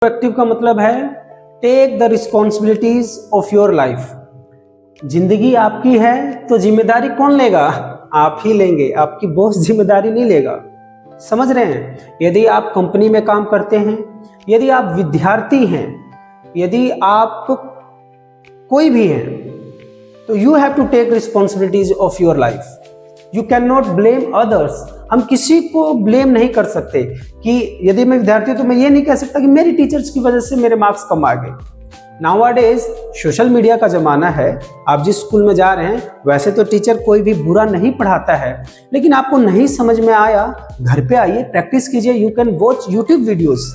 Proactive का मतलब है take the responsibilities of your life. जिंदगी आपकी है तो जिम्मेदारी कौन लेगा? आप ही लेंगे, आपकी बॉस जिम्मेदारी नहीं लेगा। समझ रहे हैं? यदि आप कंपनी में काम करते हैं, यदि आप विद्यार्थी हैं, यदि आप कोई भी हैं, तो you have to take responsibilities of your life. You can not blame others. हम किसी को ब्लेम नहीं कर सकते कि यदि मैं विद्यार्थी हूं तो मैं ये नहीं कह सकता कि मेरी टीचर्स की वजह से मेरे मार्क्स कम आ गए। नाउअडेज सोशल मीडिया का जमाना है। आप जिस स्कूल में जा रहे हैं वैसे तो टीचर कोई भी बुरा नहीं पढ़ाता है, लेकिन आपको नहीं समझ में आया, घर पे आइए, प्रैक्टिस कीजिए। You can watch YouTube videos.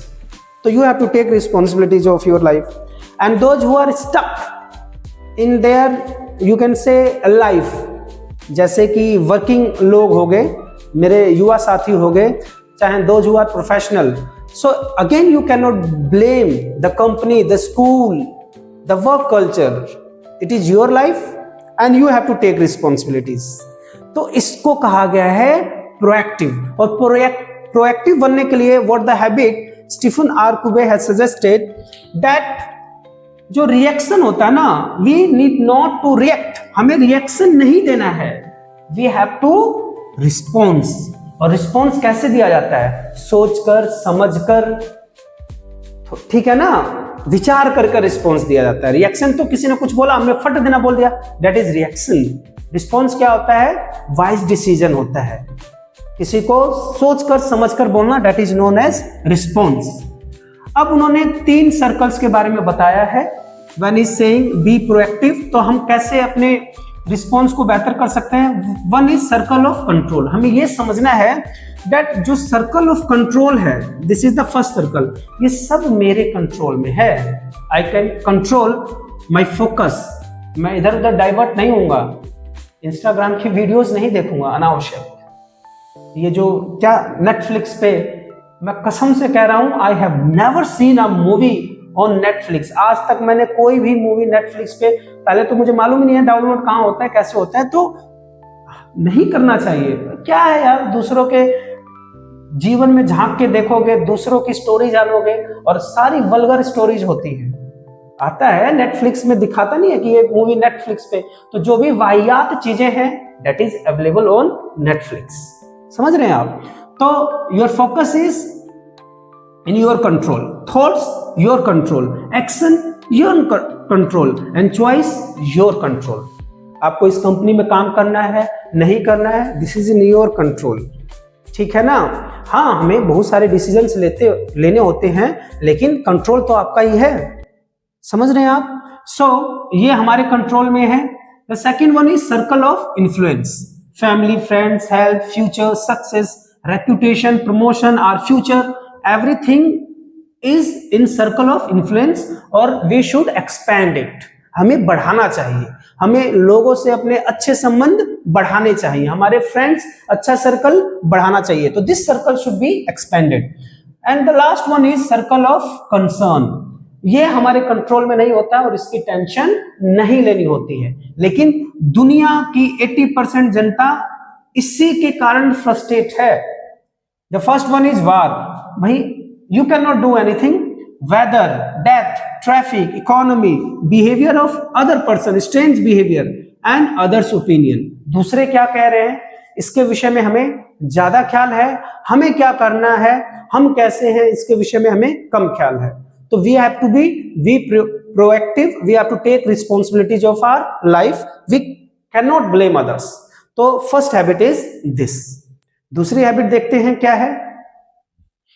तो you have to take responsibilities of your life. And those who are stuck in there you can say life, जैसे कि वर्किंग लोग हो गए, मेरे युवा साथी हो गए, चाहे those who are professional. So again you can not blame the company, the school, the work culture. It is your life and you have to take responsibilities. तो इसको कहा गया है प्रोएक्टिव। और प्रोएक्टिव बनने के लिए what the habit Stephen R Covey has suggested that जो रिएक्शन होता है ना, we need not to react. हमें रिएक्शन नहीं देना है, वी हैव टू रिस्पॉन्स। और रिस्पॉन्स कैसे दिया जाता है? सोचकर, समझकर, ठीक है ना, विचार करके रिस्पॉन्स दिया जाता है। रिएक्शन तो किसी ने कुछ बोला, हमने फट देना बोल दिया, दैट इज रिएक्शन। रिस्पॉन्स क्या होता है? वाइज डिसीजन होता है। किसी को सोचकर समझकर बोलना, that is known as response. अब उन्होंने 3 सर्कल्स के बारे में बताया है। When is saying be proactive, तो हम कैसे अपने रिस्पॉन्स को बेहतर कर सकते हैं। 1 इज सर्कल ऑफ कंट्रोल। हमें यह समझना है दैट जो सर्कल ऑफ कंट्रोल है, this is the first circle, ये सब मेरे कंट्रोल में है। I can control my focus. मैं इधर उधर डाइवर्ट नहीं होऊंगा, इंस्टाग्राम की वीडियोस नहीं देखूंगा अनावश्यक। ये जो क्या नेटफ्लिक्स पे, मैं कसम से कह रहा हूं, I have never seen a movie on Netflix. आज तक मैंने कोई भी मूवी नेटफ्लिक्स पे, पहले तो मुझे मालूम ही नहीं है डाउनलोड कहाँ होता है, कैसे होता है, तो नहीं करना चाहिए। क्या है यार, दूसरों के जीवन में झांक के देखोगे, दूसरों की स्टोरी जानोगे, और सारी वल्गर स्टोरीज होती है। आता है नेटफ्लिक्स में, दिखाता नहीं है कि ये मूवी नेटफ्लिक्स पे, तो जो भी वाहियात चीजें हैं that is available on Netflix. समझ रहे हैं आप? तो your focus is in your control, thoughts your control, action your control, and choice your control. आपको इस कंपनी में काम करना है, नहीं करना है, this is in your control. ठीक है ना? हाँ, हमें बहुत सारे डिसीजंस लेने होते हैं, लेकिन कंट्रोल तो आपका ही है। समझ रहे हैं आप? सो ये हमारे कंट्रोल में है। The second one is circle of influence. Family, friends, health, future, success, reputation, promotion, our future, everything is in circle of influence, और वी शुड एक्सपैंड इट। हमें बढ़ाना चाहिए, हमें लोगों से अपने अच्छे संबंध बढ़ाने चाहिए, हमारे फ्रेंड्स, अच्छा सर्कल बढ़ाना चाहिए। तो this circle should be expanded. And the last one is circle of concern. ये हमारे कंट्रोल में नहीं होता और इसकी टेंशन नहीं लेनी होती है, लेकिन दुनिया की 80% जनता इसी के कारण फ्रस्ट्रेट है। द फर्स्ट वन इज वार। भाई, you cannot do anything. Weather, death, traffic, economy, behavior of other person, strange behavior and others opinion. दूसरे क्या कह रहे हैं इसके विषय में हमें ज्यादा ख्याल है, हमें क्या करना है, हम कैसे हैं, इसके विषय में हमें कम ख्याल है। तो we have to be proactive, we have to take responsibilities of our life, we cannot blame others. तो first habit is this. दूसरी हैबिट देखते हैं क्या है।